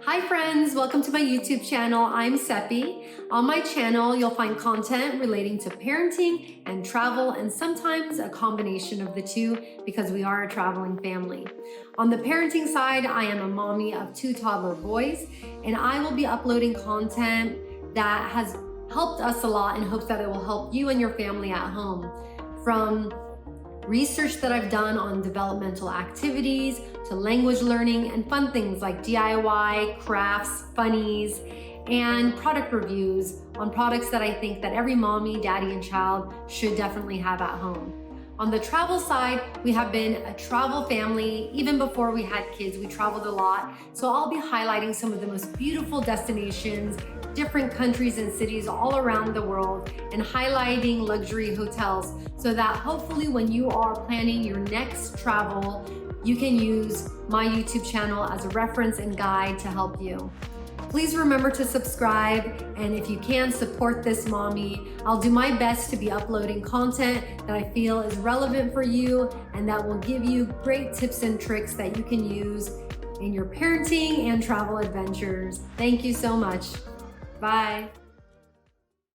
Hi friends, welcome to my YouTube channel. I'm Sepi. On my channel, you'll find content relating to parenting and travel, and sometimes a combination of the two because we are a traveling family. On the parenting side, I am a mommy of 2 toddler boys, and I will be uploading content that has helped us a lot in hopes that it will help you and your family at home. From research that I've done on developmental activities to language learning and fun things like DIY, crafts, funnies, and product reviews on products that I think that every mommy, daddy, and child should definitely have at home. On the travel side, we have been a travel family. Even before we had kids, we traveled a lot. So I'll be highlighting some of the most beautiful destinations, different countries and cities all around the world, and highlighting luxury hotels so that hopefully when you are planning your next travel, you can use my YouTube channel as a reference and guide to help you. Please remember to subscribe, and if you can, support this mommy. I'll do my best to be uploading content that I feel is relevant for you and that will give you great tips and tricks that you can use in your parenting and travel adventures. Thank you so much. Bye.